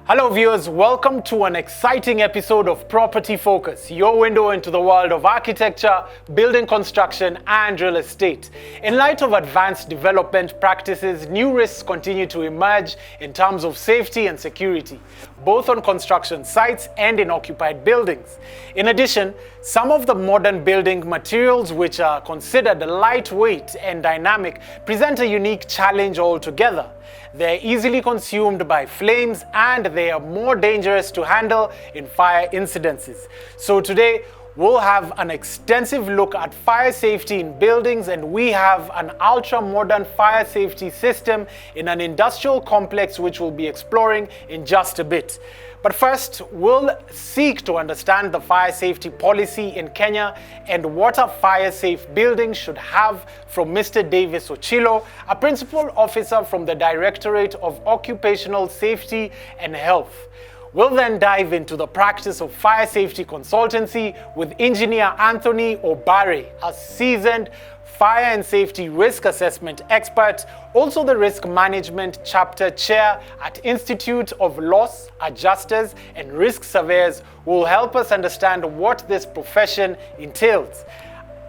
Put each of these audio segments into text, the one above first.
Hello viewers, welcome to an exciting episode of Property Focus, your window into the world of architecture, building construction and real estate. In light of advanced development practices, new risks continue to emerge in terms of safety and security, both on construction sites and in occupied buildings. In addition, some of the modern building materials which are considered lightweight and dynamic present a unique challenge altogether. They're easily consumed by flames and they are more dangerous to handle in fire incidences. So today, we'll have an extensive look at fire safety in buildings, and we have an ultra-modern fire safety system in an industrial complex which we'll be exploring in just a bit. But first, we'll seek to understand the fire safety policy in Kenya and what a fire-safe building should have from Mr. Davis Ochilo, a principal officer from the Directorate of Occupational Safety and Health. We'll then dive into the practice of fire safety consultancy with Engineer Anthony Obare, a seasoned fire and safety risk assessment expert, also the risk management chapter chair at Institute of Loss Adjusters and Risk Surveyors, who will help us understand what this profession entails.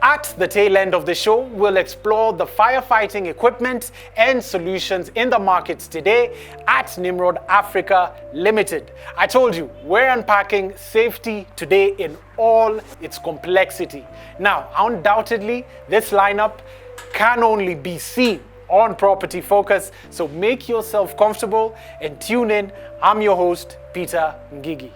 At the tail end of the show, we'll explore the firefighting equipment and solutions in the markets today at Nimrod Africa Limited. I told you, we're unpacking safety today in all its complexity. Now, undoubtedly, this lineup can only be seen on Property Focus, so make yourself comfortable and tune in. I'm your host, Peter Ngigi.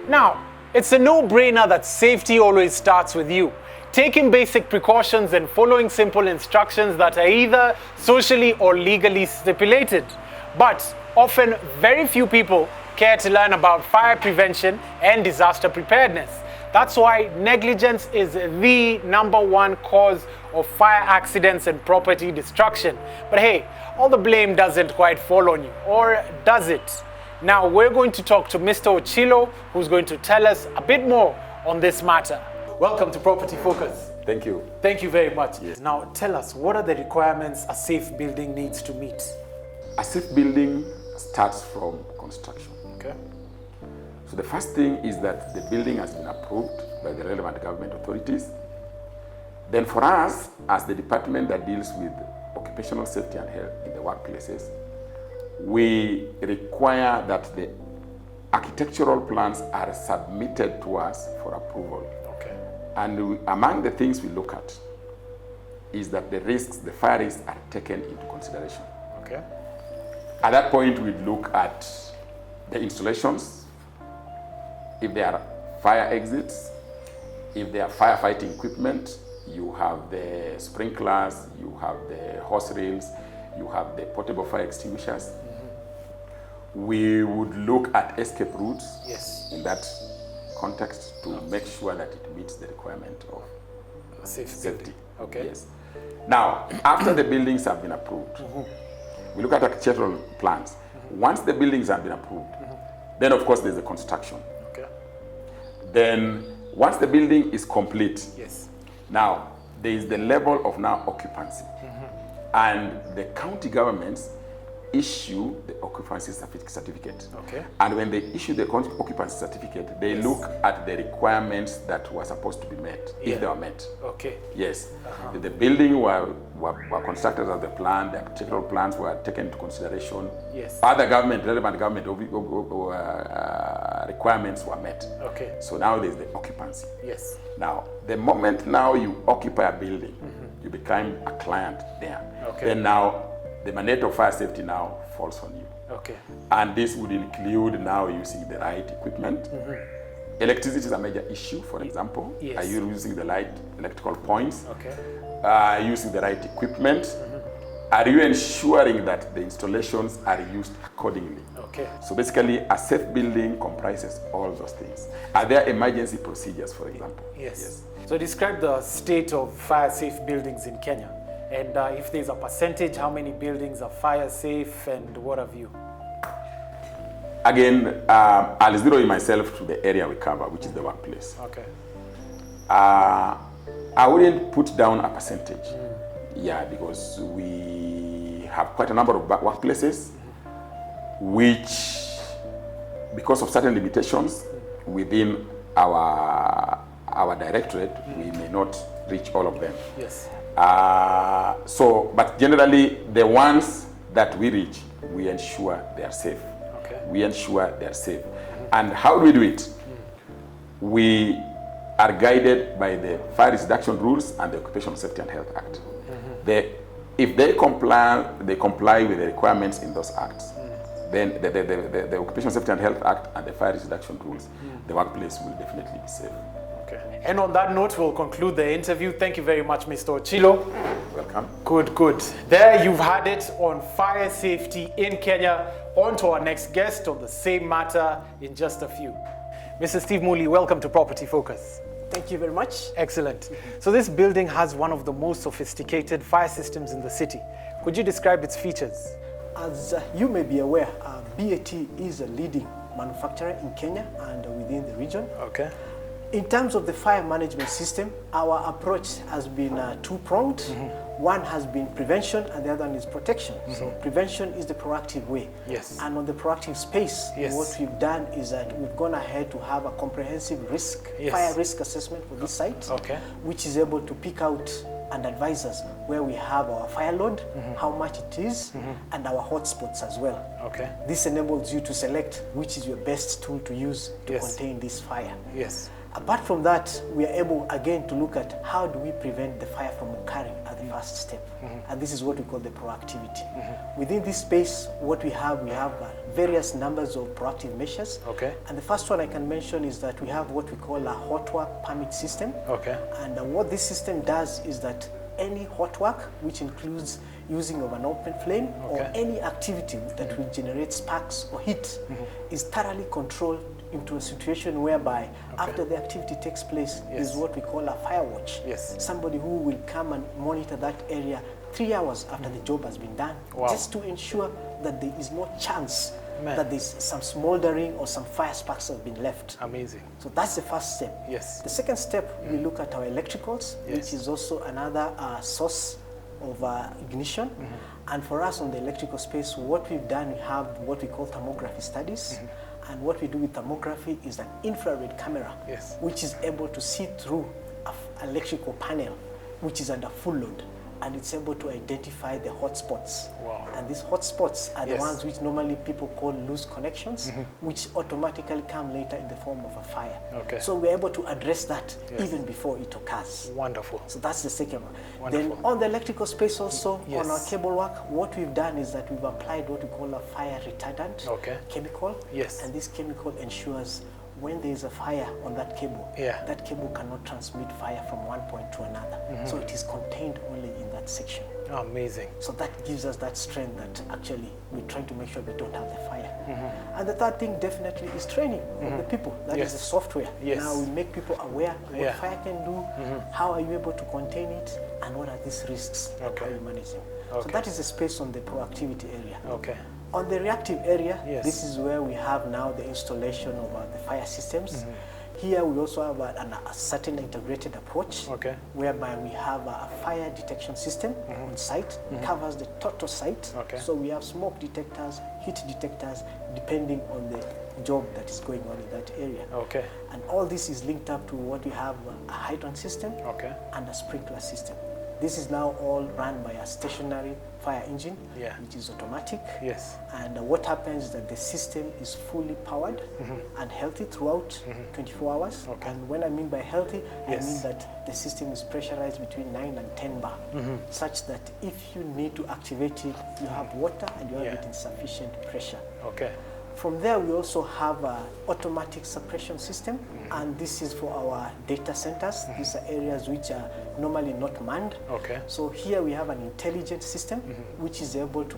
Now, it's a no-brainer that safety always starts with you. Taking basic precautions and following simple instructions that are either socially or legally stipulated. But often, very few people care to learn about fire prevention and disaster preparedness. That's why negligence is the number one cause of fire accidents and property destruction. But hey, all the blame doesn't quite fall on you, or does it? Now we're going to talk to Mr. Ochilo, who's going to tell us a bit more on this matter. Welcome to Property Focus. Thank you. Thank you very much. Yes. Now tell us, what are the requirements a safe building needs to meet? A safe building starts from construction. Okay. So the first thing is that the building has been approved by the relevant government authorities. Then for us, as the department that deals with occupational safety and health in the workplaces, we require that the architectural plans are submitted to us for approval. Okay. And among the things we look at is that the risks, the fire risks, are taken into consideration. Okay. At that point, we look at the installations, if there are fire exits, if there are firefighting equipment, you have the sprinklers, you have the hose reels, you have the portable fire extinguishers. We would look at escape routes. Yes. In that context to make sure that it meets the requirement of safety. Building. Okay. Yes. Now, after the buildings have been approved, we look at architectural plans. Once the buildings have been approved, then of course there's the construction. Okay. Then once the building is complete, Yes. now there is the level of now occupancy. And the county governments issue the occupancy certificate. Okay. And when they issue the occupancy certificate, they look at the requirements that were supposed to be met, if they were met. Okay. Yes. The building were constructed as the plan, the architectural plans were taken into consideration. Yes. Other relevant government requirements were met. Okay. So now there's the occupancy. Yes. Now, the moment now you occupy a building, you become a client there. Okay. Then now, the mandate of fire safety now falls on you. Okay. And this would include now using the right equipment. Electricity is a major issue, for example. Yes. Are you using the right electrical points? Okay. Using the right equipment? Are you ensuring that the installations are used accordingly? Okay. So basically, a safe building comprises all those things. Are there emergency procedures, for example? Yes. So describe the state of fire safe buildings in Kenya. And if there's a percentage, how many buildings are fire safe and what have you? Again, I'll zero in myself to the area we cover, which is the workplace. Okay. I wouldn't put down a percentage. Yeah, because we have quite a number of workplaces which, because of certain limitations within our directorate, we may not reach all of them. Yes. But generally, the ones that we reach, we ensure they are safe. Okay. We ensure they are safe. And how do we do it? We are guided by the Fire Risk Reduction Rules and the Occupational Safety and Health Act. If they comply with the requirements in those acts, then the Occupational Safety and Health Act and the Fire Risk Reduction Rules, the workplace will definitely be safe. Okay. And on that note, we'll conclude the interview. Thank you very much, Mr. Ochilo. Welcome. Good. There you've had it on fire safety in Kenya. On to our next guest on the same matter in just a few. Mr. Steve Muli, welcome to Property Focus. Thank you very much. Excellent. So this building has one of the most sophisticated fire systems in the city. Could you describe its features? As you may be aware, BAT is a leading manufacturer in Kenya and within the region. Okay. In terms of the fire management system, our approach has been two-pronged. One has been prevention and the other one is protection. So prevention is the proactive way. Yes. And on the proactive space, Yes. what we've done is that we've gone ahead to have a comprehensive Yes. fire risk assessment for this site, Okay. which is able to pick out and advise us where we have our fire load, how much it is, and our hotspots as well. Okay. This enables you to select which is your best tool to use to Yes. contain this fire. Yes. Apart from that, we are able again to look at how do we prevent the fire from occurring at the first step. And this is what we call the proactivity. Within this space, what we have various numbers of proactive measures. Okay. And the first one I can mention is that we have what we call a hot work permit system. Okay. And what this system does is that any hot work, which includes using of an open flame or Okay. any activity that will generate sparks or heat, is thoroughly controlled into a situation whereby after the activity takes place Yes. is what we call a fire watch. Yes. Somebody who will come and monitor that area 3 hours after the job has been done, Wow. just to ensure that there is no chance Man. that there's some smoldering or some fire sparks have been left. Amazing. So that's the first step. Yes. The second step, we look at our electricals, Yes. which is also another source of ignition. And for us on the electrical space, what we've done, we have what we call thermography studies. And what we do with thermography is an infrared camera, Yes. which is able to see through an electrical panel, which is under full load. And it's able to identify the hotspots. Wow. And these hotspots are the Yes. ones which normally people call loose connections, which automatically come later in the form of a fire. Okay. So we're able to address that Yes. even before it occurs. Wonderful. So that's the second one. Wonderful. Then on the electrical space also, Yes. on our cable work, what we've done is that we've applied what we call a fire retardant Okay. chemical. Yes. And this chemical ensures when there is a fire on that cable, Yeah. that cable cannot transmit fire from one point to another. So it is contained only in that section. Amazing. So that gives us that strength that actually we're trying to make sure we don't have the fire. And the third thing definitely is training of the people. That Yes. is the software. Yes. Now we make people aware what Yeah. fire can do, how are you able to contain it, and what are these risks, and Okay. how you manage them. So Okay. that is the space on the proactivity area. Okay. On the reactive area, Yes. this is where we have now the installation of the fire systems. Here we also have a certain integrated approach, Okay. whereby we have a fire detection system on site, covers the total site. Okay. So we have smoke detectors, heat detectors, depending on the job that is going on in that area. Okay. And all this is linked up to what we have, a hydrant system Okay. and a sprinkler system. This is now all run by a stationary fire engine, Yeah. which is automatic. Yes. And what happens is that the system is fully powered and healthy throughout 24 hours. Okay. And when I mean by healthy, Yes. I mean that the system is pressurized between 9 and 10 bar, such that if you need to activate it, you have water and you have Yeah. it in sufficient pressure. Okay. From there, we also have an automatic suppression system, and this is for our data centers. These are areas which are normally not manned. Okay. So here we have an intelligent system which is able to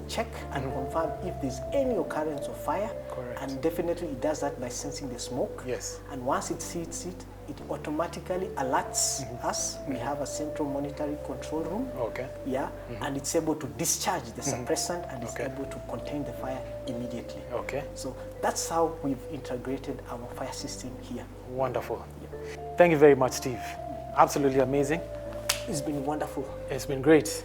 check and confirm if there's any occurrence of fire. Correct. And definitely it does that by sensing the smoke. Yes. And once it sees it, it automatically alerts us. We have a central monitoring control room. Okay. Yeah, and it's able to discharge the suppressant and it's Okay. able to contain the fire immediately. Okay. So that's how we've integrated our fire system here. Wonderful. Thank you very much, Steve. Absolutely amazing. It's been wonderful. It's been great.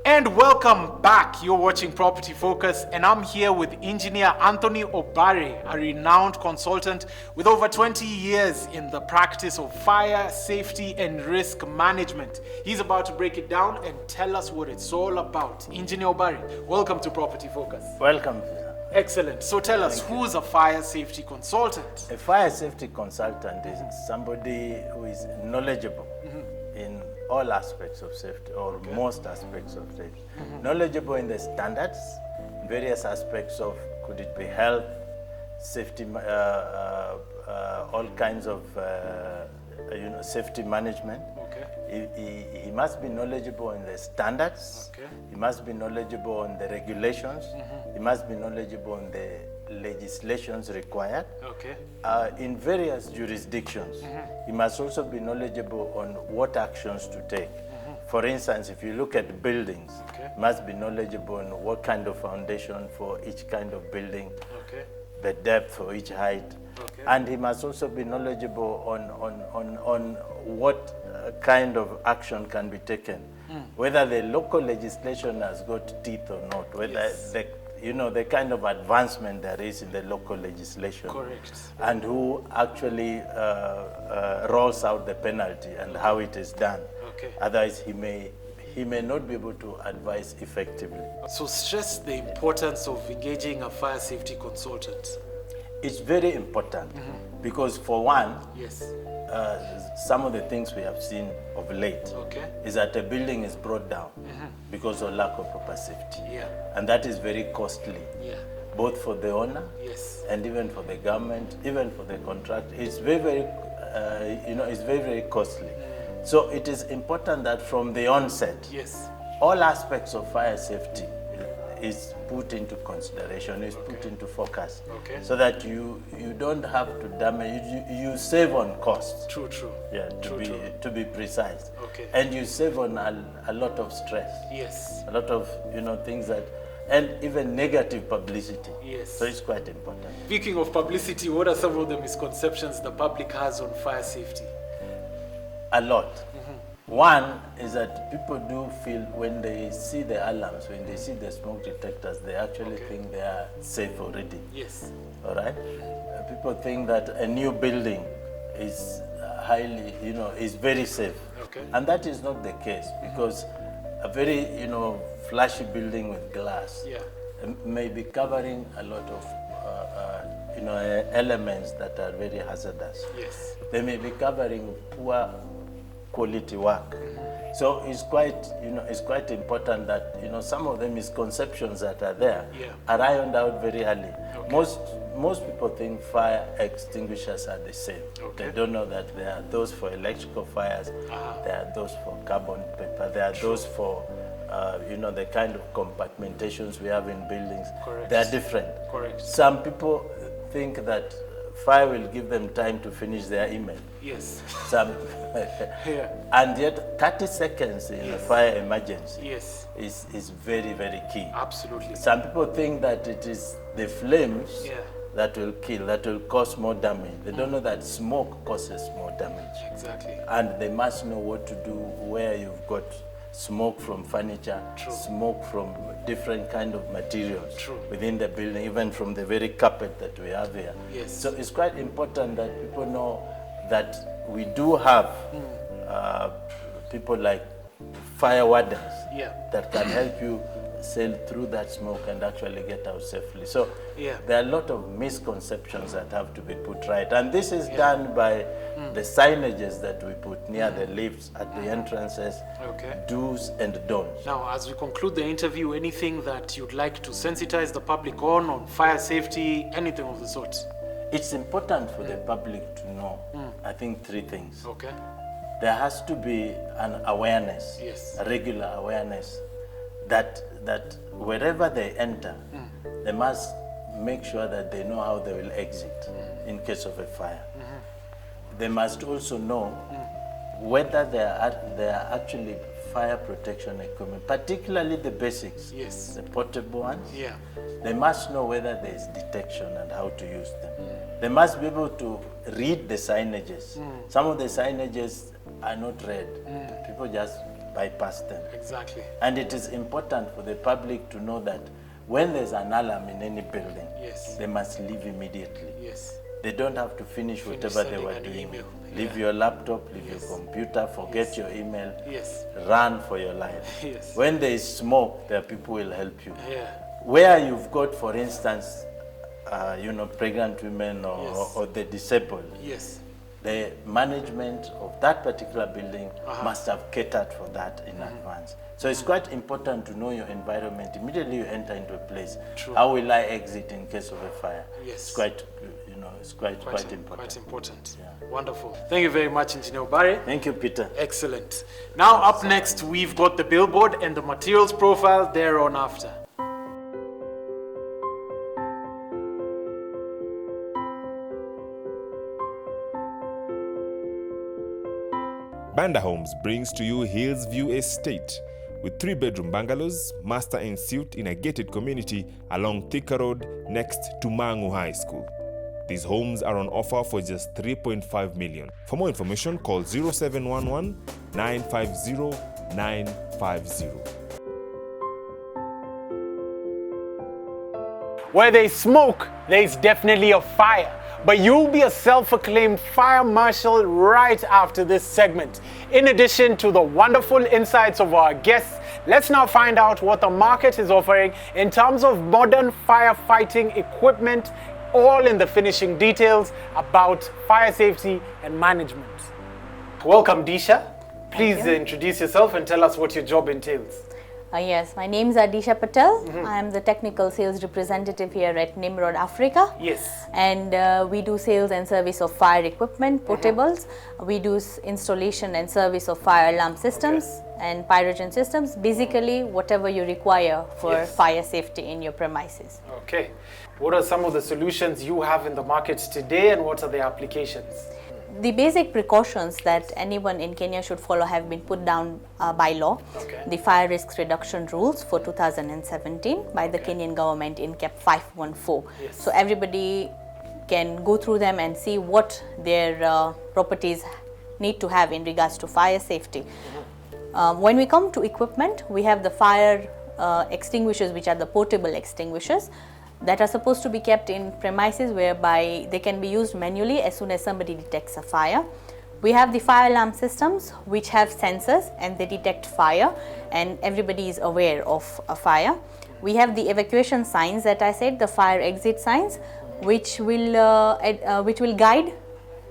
And welcome back. You're watching Property Focus, and I'm here with engineer Anthony Obare, a renowned consultant with over 20 years in the practice of fire, safety, and risk management. He's about to break it down and tell us what it's all about. Engineer Obare, welcome to Property Focus. Welcome. Excellent. So tell us, who's a fire safety consultant? A fire safety consultant is somebody who is knowledgeable in all aspects of safety, or most aspects of safety. Knowledgeable in the standards, various aspects of, could it be health, safety, all kinds of safety management. He must be knowledgeable in the standards. He must be knowledgeable on the regulations. He must be knowledgeable on the legislations required in various jurisdictions. He must also be knowledgeable on what actions to take. For instance, if you look at buildings, he must be knowledgeable on what kind of foundation for each kind of building, the depth for each height. And he must also be knowledgeable on what kind of action can be taken, whether the local legislation has got teeth or not, whether the kind of advancement there is in the local legislation, and who actually rolls out the penalty and how it is done. Otherwise, he may not be able to advise effectively. So stress the importance of engaging a fire safety consultant. It's very important because, for one, some of the things we have seen of late is that a building is brought down because of lack of proper safety. And that is very costly, both for the owner and even for the government, even for the contractor. It's very, it's very, very costly. So it is important that from the onset, all aspects of fire safety is put into consideration, is put into focus, so that you don't have to damage, you save on costs. Yeah, to be precise. And you save on a lot of stress. A lot of things that, and even negative publicity. So it's quite important. Speaking of publicity, what are some of the misconceptions the public has on fire safety? A lot. One is that people do feel when they see the alarms, when they see the smoke detectors, they actually think they are safe already. All right? People think that a new building is highly, is very safe. And that is not the case, because a very, flashy building with glass may be covering a lot of, elements that are very hazardous. They may be covering poor quality work. So it's quite important that some of the misconceptions that are there are ironed out very early. Most people think fire extinguishers are the same. They don't know that there are those for electrical fires, there are those for carbon paper, there are those for the kind of compartmentations we have in buildings. They are different. Some people think that fire will give them time to finish their email. And yet 30 seconds in a fire emergency is very, very key. Some people think that it is the flames that will kill, that will cause more damage. They don't know that smoke causes more damage. And they must know what to do where you've got smoke from furniture, smoke from different kind of materials within the building, even from the very carpet that we have here. So it's quite important that people know that we do have people like fire wardens that can help you sail through that smoke and actually get out safely. So there are a lot of misconceptions that have to be put right. And this is done by the signages that we put near the lifts, at the entrances, do's and don'ts. Now, as we conclude the interview, anything that you'd like to sensitize the public on fire safety, anything of the sort? It's important for the public to know, I think, three things. There has to be an awareness, a regular awareness, that wherever they enter, they must make sure that they know how they will exit in case of a fire. they must also know whether there are actually fire protection equipment, particularly the basics, Yes. the portable ones. Yeah. They must know whether there is detection and how to use them. They must be able to read the signages. Some of the signages are not read. People just bypass them. Exactly. And it is important for the public to know that when there's an alarm in any building, Yes. they must leave immediately. Yes. They don't have to finish whatever they sending were an doing. email. Leave Yeah. your laptop, leave Yes. your computer, forget your email, Yes. run for your life. Yes. When there is smoke, there are people will help you. Yeah. Where you've got, for instance, pregnant women Yes. or the disabled, Yes. the management of that particular building must have catered for that in advance. So it's quite important to know your environment. Immediately you enter into a place, True. how will I exit in case of a fire? Yes. It's quite, it's quite important. Quite important. Yeah. Wonderful. Thank you very much, Engineer Barry. Thank you, Peter. Excellent. Now up next, we've got the billboard and the materials profile thereon after. Banda Homes brings to you Hillsview Estate with 3-bedroom bungalows, master en suite in a gated community along Thika Road next to Mangu High School. These homes are on offer for just 3.5 million. For more information, call 0711 950 950. Where there's smoke, there's definitely a fire. But you'll be a self-acclaimed fire marshal right after this segment. In addition to the wonderful insights of our guests, let's now find out what the market is offering in terms of modern firefighting equipment, all in the finishing details about fire safety and management. Welcome, Disha. Please introduce yourself and tell us what your job entails. Yes, my name is Adisha Patel. I am the technical sales representative here at Nimrod Africa. Yes. And we do sales and service of fire equipment, portables. We do installation and service of fire alarm systems and pyrogen systems. Basically, whatever you require for fire safety in your premises. Okay. What are some of the solutions you have in the market today and what are the applications? The basic precautions that anyone in Kenya should follow have been put down by law. Okay. The fire risk reduction rules for 2017 by the Kenyan government in CAP 514. Yes. So everybody can go through them and see what their properties need to have in regards to fire safety. When we come to equipment, we have the fire extinguishers, which are the portable extinguishers that are supposed to be kept in premises, whereby they can be used manually as soon as somebody detects a fire. We have the fire alarm systems, which have sensors and they detect fire, and everybody is aware of a fire. We have the evacuation signs that I said, the fire exit signs, which will guide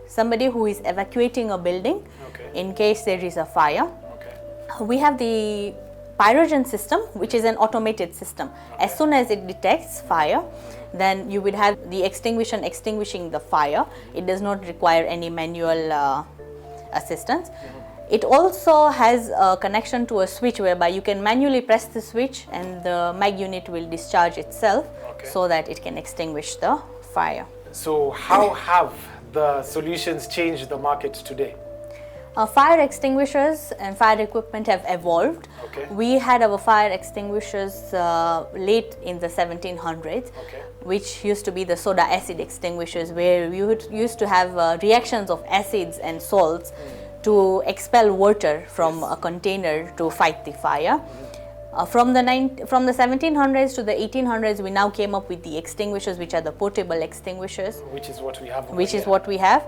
somebody who is evacuating a building in case there is a fire. We have the pyrogen system, which is an automated system. As soon as it detects fire, then you would have the extinguisher extinguishing the fire. It does not require any manual assistance. It also has a connection to a switch whereby you can manually press the switch and the mag unit will discharge itself so that it can extinguish the fire. So how have the solutions changed the market today? Fire extinguishers and fire equipment have evolved. Okay. We had our fire extinguishers late in the 1700s, which used to be the soda acid extinguishers, where you used to have reactions of acids and salts to expel water from a container to fight the fire. From the 1700s to the 1800s, we now came up with the extinguishers, which are the portable extinguishers. Which is what we have. over Which is here. what we have.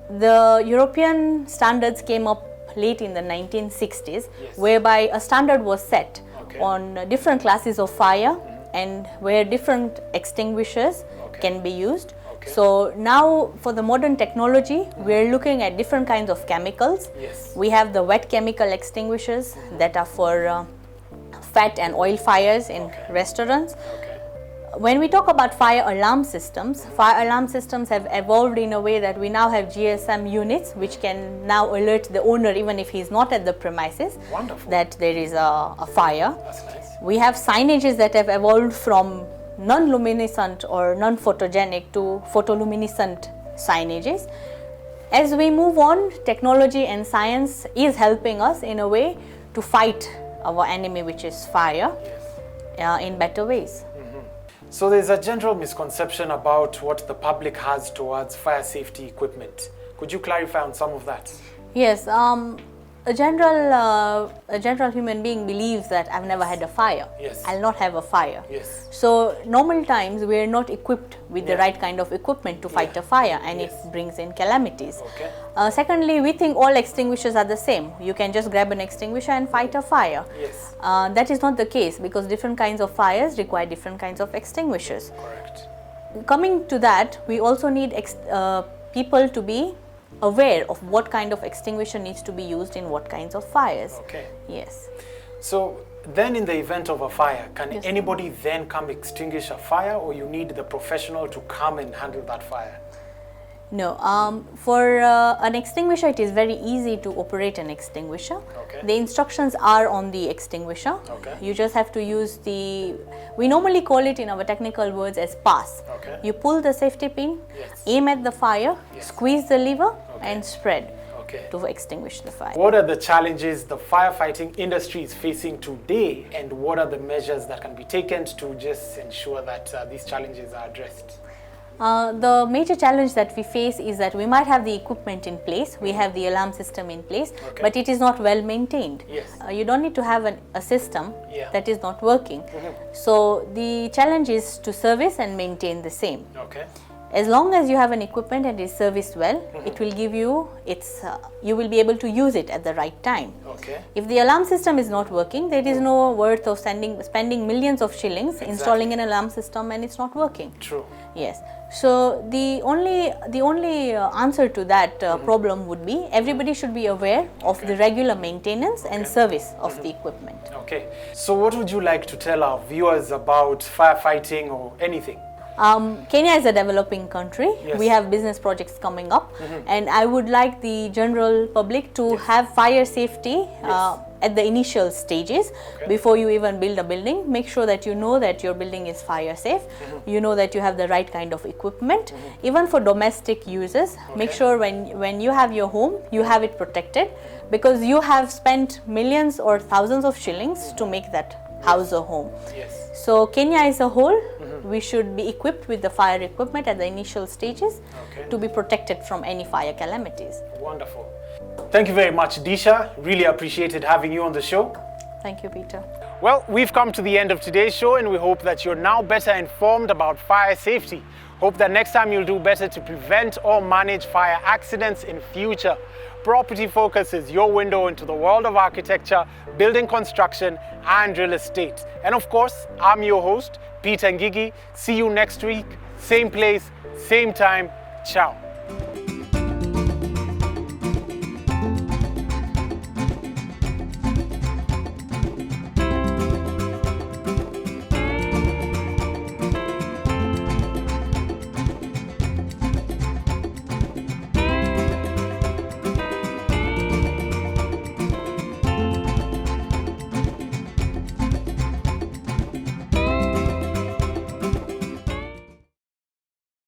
The European standards came up late in the 1960s, whereby a standard was set on different classes of fire and where different extinguishers can be used. So now for the modern technology, we're looking at different kinds of chemicals. We have the wet chemical extinguishers that are for fat and oil fires in restaurants. When we talk about fire alarm systems have evolved in a way that we now have GSM units which can now alert the owner, even if he's not at the premises, that there is a fire. That's nice. We have signages that have evolved from non-luminescent or non-photogenic to photoluminescent signages. As we move on, technology and science is helping us in a way to fight our enemy, which is fire, in better ways. So there's a general misconception about what the public has towards fire safety equipment. Could you clarify on some of that? Yes, a general human being believes that I've never had a fire. Yes. I'll not have a fire. Yes. So normal times we are not equipped with the Yeah. right kind of equipment to fight a fire, and Yes. it brings in calamities. Okay. Secondly, we think all extinguishers are the same. You can just grab an extinguisher and fight a fire. Yes. That is not the case, because different kinds of fires require different kinds of extinguishers. Correct. Coming to that, we also need people to be aware of what kind of extinguisher needs to be used in what kinds of fires. Okay. Yes. So then in the event of a fire, can Yes. anybody then come extinguish a fire, or you need the professional to come and handle that fire? No, for an extinguisher, it is very easy to operate an extinguisher. Okay. The instructions are on the extinguisher. Okay. You just have to use we normally call it in our technical words as pass. Okay. You pull the safety pin, Yes. aim at the fire, Yes. squeeze the lever, Okay. and spread Okay. to extinguish the fire. What are the challenges the firefighting industry is facing today, and what are the measures that can be taken to just ensure that these challenges are addressed? The major challenge that we face is that we might have the equipment in place, we have the alarm system in place, Okay. but it is not well maintained. Yes. You don't need to have a system Yeah. that is not working. So the challenge is to service and maintain the same. Okay. As long as you have an equipment and is serviced well, it will give you you will be able to use it at the right time. Okay. If the alarm system is not working, there is no worth of spending millions of shillings installing an alarm system and it's not working. True. Yes. So the only answer to that problem would be everybody should be aware of the regular maintenance and service of the equipment. Okay. So what would you like to tell our viewers about firefighting or anything? Kenya is a developing country. Yes. We have business projects coming up, and I would like the general public to have fire safety at the initial stages. Okay. Before you even build a building. Make sure that you know that your building is fire safe. You know that you have the right kind of equipment. Even for domestic users, make Okay. sure when you have your home, you have it protected, because you have spent millions or thousands of shillings to make that house a home. Yes. So Kenya as a whole, we should be equipped with the fire equipment at the initial stages Okay. to be protected from any fire calamities. Wonderful. Thank you very much, Disha. Really appreciated having you on the show. Thank you, Peter. Well, we've come to the end of today's show, and we hope that you're now better informed about fire safety. Hope that next time you'll do better to prevent or manage fire accidents in future. Property Focus is your window into the world of architecture, building construction, and real estate. And of course, I'm your host, Peter Ngigi. See you next week, same place, same time. Ciao.